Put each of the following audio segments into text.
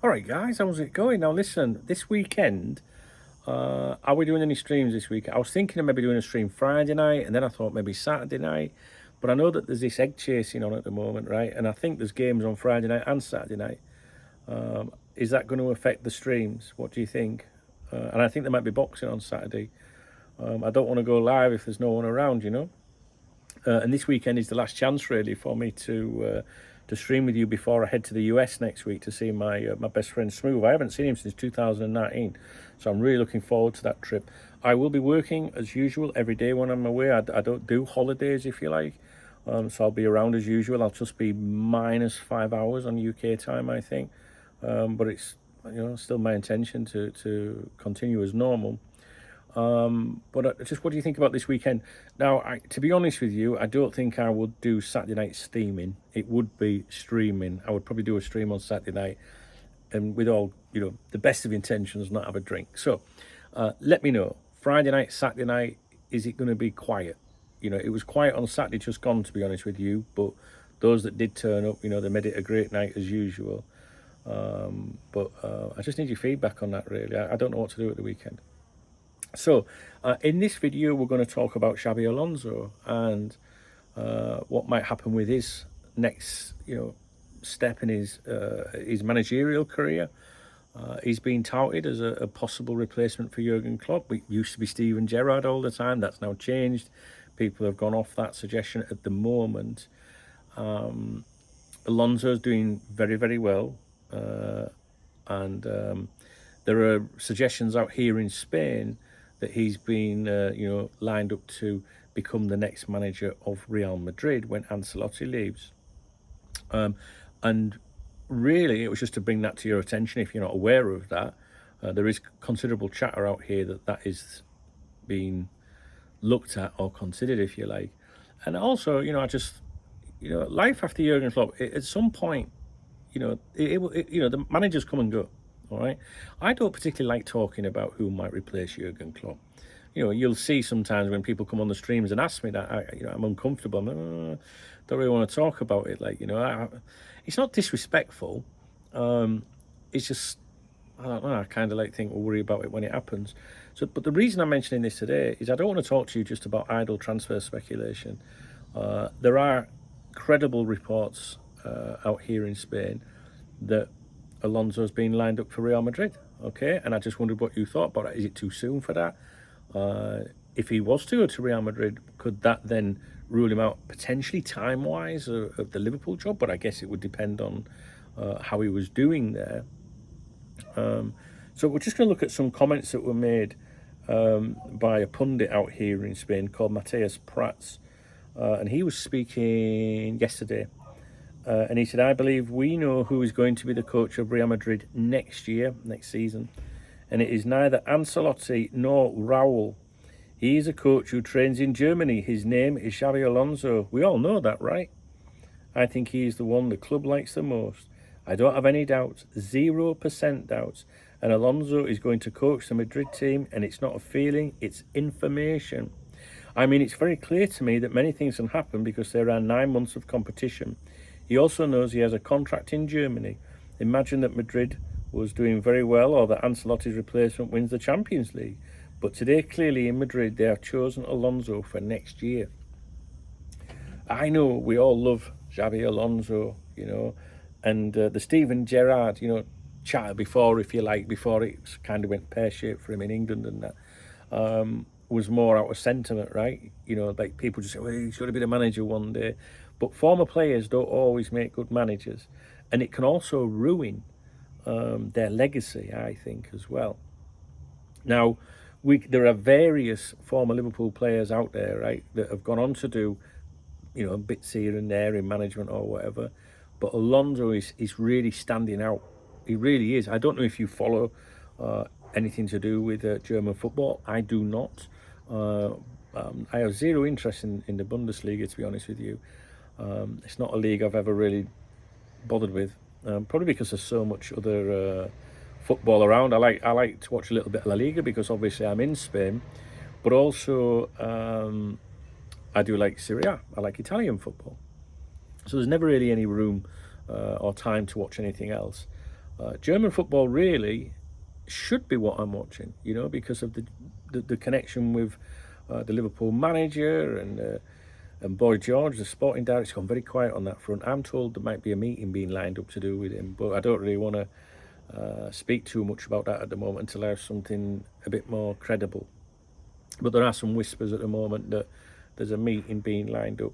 All right, guys, how's it going? Now, listen, this weekend, are we doing any streams this week? I was thinking of maybe doing a stream Friday night, and then I thought maybe Saturday night. But I know that there's this egg chasing on at the moment, right? And I think there's games on Friday night and Saturday night. Is that going to affect the streams? What do you think? And I think there might be boxing on Saturday. I don't want to go live if there's no one around, you know. And this weekend is the last chance, really, for me to stream with you before I head to the US next week to see my best friend Smooth. I haven't seen him since 2019, so I'm really looking forward to that trip. I will be working as usual every day when I'm away. I don't do holidays, if you like, so I'll be around as usual. I'll just be minus 5 hours on UK time, I think, but it's still my intention to continue as normal. But just what do you think about this weekend? Now, to be honest with you, I don't think I would do Saturday night steaming. It would be streaming. I would probably do a stream on Saturday night, and with all the best of intentions, not have a drink. So, let me know. Friday night, Saturday night, is it going to be quiet? It was quiet on Saturday, just gone, to be honest with you. But those that did turn up, they made it a great night as usual. But I just need your feedback on that, really. I don't know what to do at the weekend. So, in this video, we're going to talk about Xabi Alonso and what might happen with his next, step in his managerial career. He's been touted as a possible replacement for Jurgen Klopp. It used to be Steven Gerrard all the time. That's now changed. People have gone off that suggestion at the moment. Alonso's doing very, very well, and there are suggestions out here in Spain that he's been, lined up to become the next manager of Real Madrid when Ancelotti leaves. And really, it was just to bring that to your attention if you're not aware of that. There is considerable chatter out here that is being looked at or considered, if you like. And also, life after Jurgen Klopp, at some point, the managers come and go. All right. I don't particularly like talking about who might replace Jurgen Klopp. You'll see sometimes when people come on the streams and ask me that, I'm uncomfortable. Don't really want to talk about it. It's not disrespectful. It's just, I don't know. I kind of think we'll worry about it when it happens. So, but the reason I'm mentioning this today is I don't want to talk to you just about idle transfer speculation. There are credible reports out here in Spain that Alonso's been lined up for Real Madrid, okay? And I just wondered what you thought about it. Is it too soon for that? If he was to go to Real Madrid, could that then rule him out potentially time-wise of the Liverpool job? But I guess it would depend on how he was doing there. So we're just going to look at some comments that were made by a pundit out here in Spain called Mateus Prats. And he was speaking yesterday. And he said, I believe we know who is going to be the coach of Real Madrid next season. And it is neither Ancelotti nor Raul. He is a coach who trains in Germany. His name is Xabi Alonso. We all know that, right? I think he is the one the club likes the most. I don't have any doubts, 0% doubts. And Alonso is going to coach the Madrid team, and it's not a feeling, it's information. I mean, it's very clear to me that many things can happen because there are 9 months of competition. He also knows he has a contract in Germany. Imagine that Madrid was doing very well or that Ancelotti's replacement wins the Champions League. But today, clearly in Madrid, they have chosen Alonso for next year. I know we all love Xabi Alonso, and the Steven Gerrard, chatter before, if you like, before it kind of went pear-shaped for him in England and that, was more out of sentiment, right? People just say, well, he's going to be the manager one day. But former players don't always make good managers. And it can also ruin their legacy, I think, as well. Now, there are various former Liverpool players out there, right, that have gone on to do, bits here and there in management or whatever. But Alonso is really standing out. He really is. I don't know if you follow anything to do with German football. I do not. I have zero interest in the Bundesliga, to be honest with you. It's not a league I've ever really bothered with, probably because there's so much other football around. I like to watch a little bit of La Liga because obviously I'm in Spain, but also I do like Serie A. I like Italian football. So there's never really any room or time to watch anything else. German football really should be what I'm watching, because of the connection with the Liverpool manager and Boy George, the sporting director. It's gone very quiet on that front. I'm told there might be a meeting being lined up to do with him, but I don't really want to speak too much about that at the moment until I have something a bit more credible. But there are some whispers at the moment that there's a meeting being lined up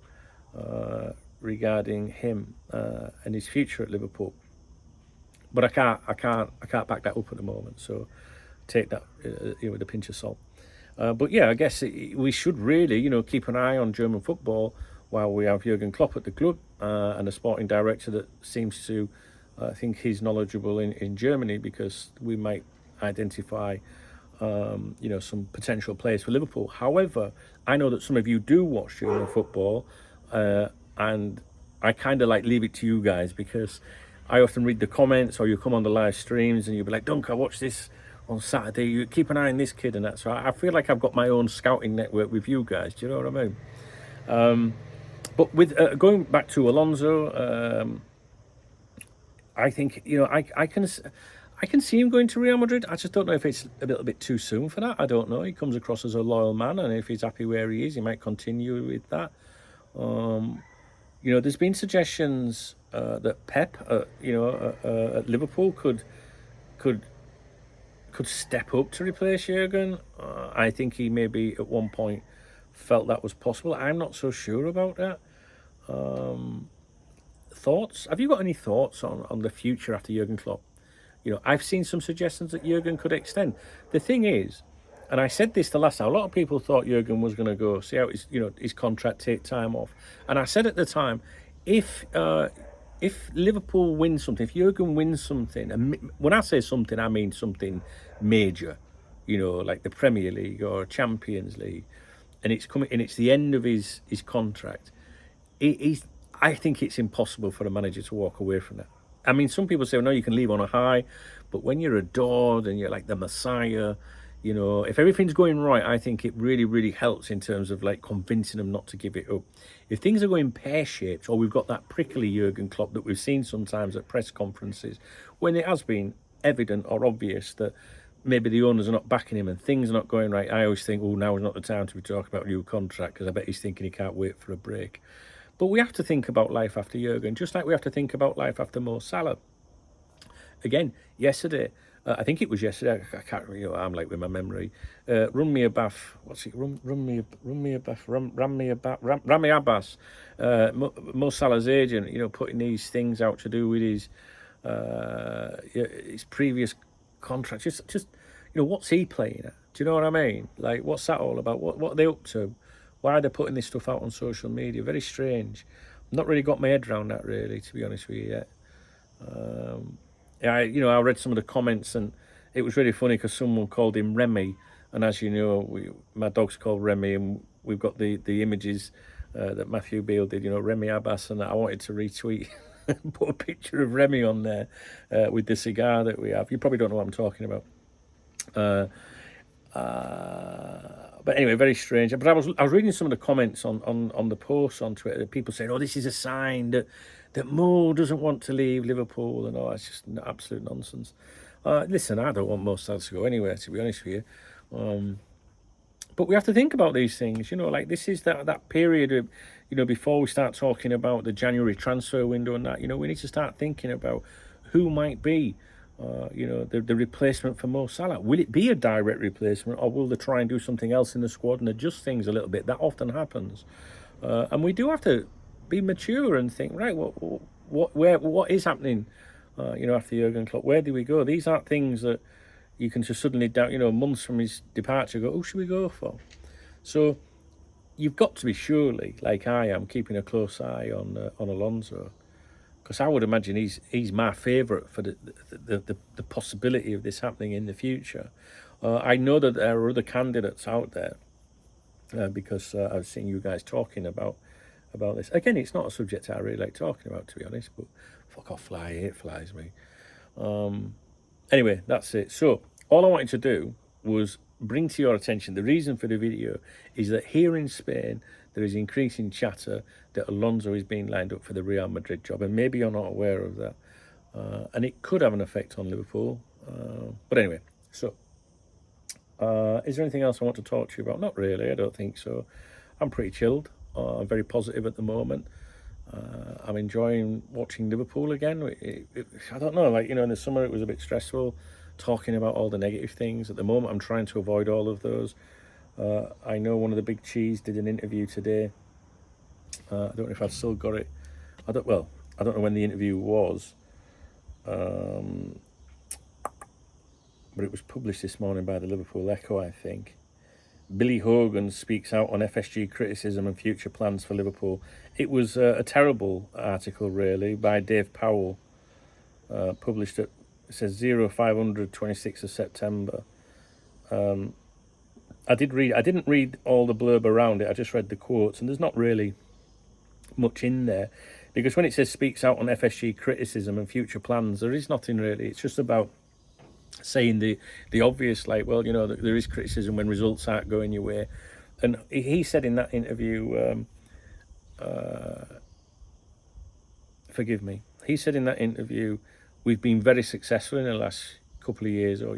regarding him and his future at Liverpool. But I can't back that up at the moment. So take that with a pinch of salt. But yeah, I guess we should really, keep an eye on German football while we have Jurgen Klopp at the club and a sporting director that seems to think he's knowledgeable in Germany, because we might identify, some potential players for Liverpool. However, I know that some of you do watch German football, and I kind of leave it to you guys, because I often read the comments, or you come on the live streams and you'll be like, Dunk, I watched this on Saturday, you keep an eye on this kid and that. So I feel like I've got my own scouting network with you guys. Do you know what I mean? But with going back to Alonso, I think I can see him going to Real Madrid. I just don't know if it's a little bit too soon for that. I don't know. He comes across as a loyal man, and if he's happy where he is, he might continue with that. There's been suggestions that Pep, at Liverpool could step up to replace Jurgen. I think he maybe at one point felt that was possible. I'm not so sure about that. Thoughts? Have you got any thoughts on the future after Jurgen Klopp? I've seen some suggestions that Jurgen could extend. The thing is, and I said this the last time, a lot of people thought Jurgen was going to go, see out his contract, take time off. And I said at the time, if Liverpool wins something, if Jurgen wins something, and when I say something, I mean something major, like the Premier League or Champions League, and it's coming, and it's the end of his contract, I think it's impossible for a manager to walk away from that. I mean, some people say, well, no, you can leave on a high, but when you're adored and you're like the Messiah, if everything's going right, I think it really, really helps in terms of convincing them not to give it up. If things are going pear-shaped, or we've got that prickly Jurgen Klopp that we've seen sometimes at press conferences, when it has been evident or obvious that maybe the owners are not backing him and things are not going right, I always think, now is not the time to be talking about a new contract, because I bet he's thinking he can't wait for a break. But we have to think about life after Jurgen, just like we have to think about life after Mo Salah. Again, yesterday, I think it was yesterday, I can't remember, I'm with my memory. Rami Abbas, Mo Salah's agent, putting these things out to do with his previous contract. Just what's he playing at? Do you know what I mean? What's that all about? What are they up to? Why are they putting this stuff out on social media? Very strange. I've not really got my head around that, really, to be honest with you yet. I read some of the comments, and it was really funny because someone called him Remy, and as you know, my dog's called Remy, and we've got the images that Matthew Beale did, Remy Abbas, and I wanted to retweet and put a picture of Remy on there with the cigar that we have. You probably don't know what I'm talking about. But anyway, very strange. But I was reading some of the comments on the posts on Twitter. People saying, "Oh, this is a sign that Mo doesn't want to leave Liverpool," and it's just absolute nonsense. Listen, I don't want Mo Salah to go anywhere, to be honest with you. But we have to think about these things. This is that period of, before we start talking about the January transfer window and that. We need to start thinking about who might be. The replacement for Mo Salah. Will it be a direct replacement, or will they try and do something else in the squad and adjust things a little bit? That often happens, and we do have to be mature and think, right, what is happening? After Jurgen Klopp, where do we go? These aren't things that you can just suddenly doubt. Months from his departure, go, who should we go for? So you've got to be surely, like I am, keeping a close eye on Alonso. Because I would imagine he's my favourite for the possibility of this happening in the future. I know that there are other candidates out there because I've seen you guys talking about this. Again, it's not a subject I really like talking about, to be honest, but fuck off, fly, it flies me. Anyway, that's it. So all I wanted to do was bring to your attention, the reason for the video is that here in Spain, there is increasing chatter that Alonso is being lined up for the Real Madrid job, and maybe you're not aware of that. and it could have an effect on Liverpool. But anyway, so is there anything else I want to talk to you about? Not really, I don't think so. I'm pretty chilled. I'm very positive at the moment. I'm enjoying watching Liverpool again. I don't know, like, in the summer it was a bit stressful talking about all the negative things. At the moment I'm trying to avoid all of those. I know one of the big cheese did an interview today. I don't know if I've still got it. I don't know when the interview was, but it was published this morning by the Liverpool Echo, I think. Billy Hogan speaks out on FSG criticism and future plans for Liverpool. It was a terrible article, really, by Dave Powell, published at, it says 0500 26th of September. I didn't read all the blurb around it, I just read the quotes, and there's not really much in there, because when it says speaks out on FSG criticism and future plans, there is nothing really. It's just about saying the obvious, like, well, there is criticism when results aren't going your way. And he said in that interview, forgive me, he said in that interview, we've been very successful in the last couple of years, or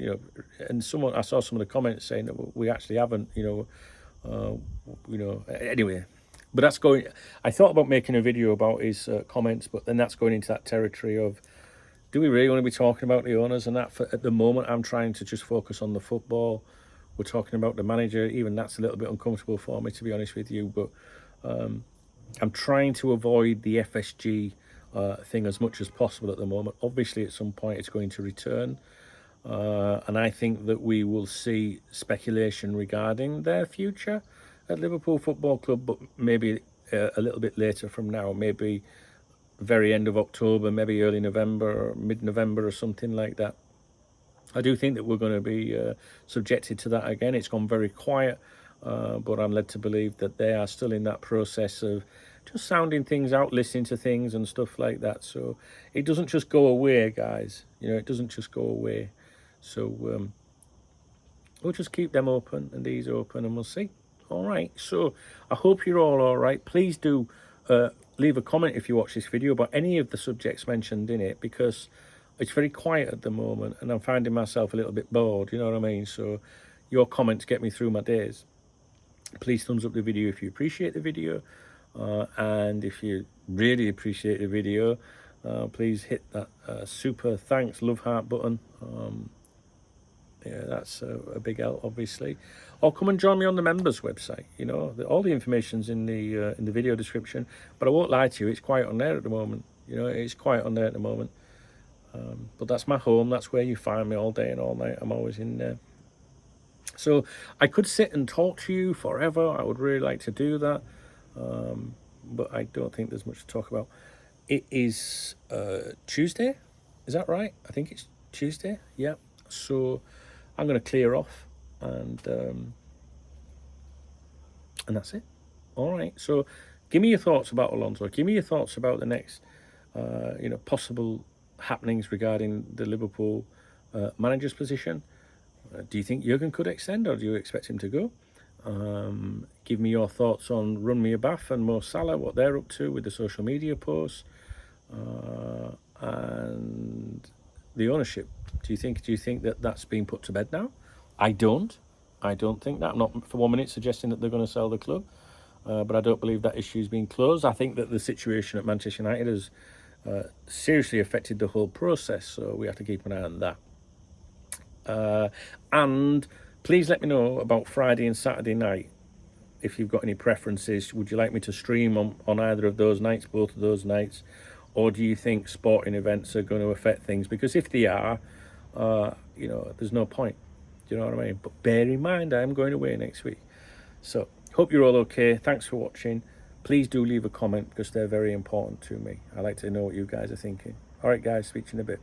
and I saw some of the comments saying that we actually haven't, anyway. But that's going. I thought about making a video about his comments, but then that's going into that territory of, do we really want to be talking about the owners and that? At the moment, I'm trying to just focus on the football. We're talking about the manager. Even that's a little bit uncomfortable for me, to be honest with you. But I'm trying to avoid the FSG thing as much as possible at the moment. Obviously, at some point, it's going to return. And I think that we will see speculation regarding their future at Liverpool Football Club, but maybe a little bit later from now, maybe very end of October, maybe early November or mid-November or something like that. I do think that we're going to be subjected to that again. It's gone very quiet, but I'm led to believe that they are still in that process of just sounding things out, listening to things and stuff like that. So it doesn't just go away, guys. It doesn't just go away. So we'll just keep them open and these open, and we'll see. All right, so I hope you're all right. Please do leave a comment if you watch this video about any of the subjects mentioned in it, because it's very quiet at the moment and I'm finding myself a little bit bored, you know what I mean? So your comments get me through my days. Please thumbs up the video if you appreciate the video, and if you really appreciate the video, please hit that super thanks love heart button. Yeah, that's a big help, obviously. Or come and join me on the members website. All the information's in the video description. But I won't lie to you, it's quiet on there at the moment. It's quiet on there at the moment. But that's my home. That's where you find me all day and all night. I'm always in there. So I could sit and talk to you forever. I would really like to do that. But I don't think there's much to talk about. It is Tuesday. Is that right? I think it's Tuesday. Yeah. So I'm going to clear off, and that's it. All right. So give me your thoughts about Alonso. Give me your thoughts about the next, possible happenings regarding the Liverpool manager's position. Do you think Jurgen could extend, or do you expect him to go? Give me your thoughts on Run Me a Bath and Mo Salah, what they're up to with the social media posts, and the ownership. Do you think that that's been put to bed now? I don't think that. I'm not for 1 minute suggesting that they're going to sell the club, but I don't believe that issue's been closed. I think that the situation at Manchester United has seriously affected the whole process, so we have to keep an eye on that. And please let me know about Friday and Saturday night. If you've got any preferences, would you like me to stream on either of those nights, both of those nights? Or do you think sporting events are going to affect things? Because if they are, there's no point. Do you know what I mean? But bear in mind, I am going away next week. So, hope you're all okay. Thanks for watching. Please do leave a comment, because they're very important to me. I like to know what you guys are thinking. All right, guys, speak to you in a bit.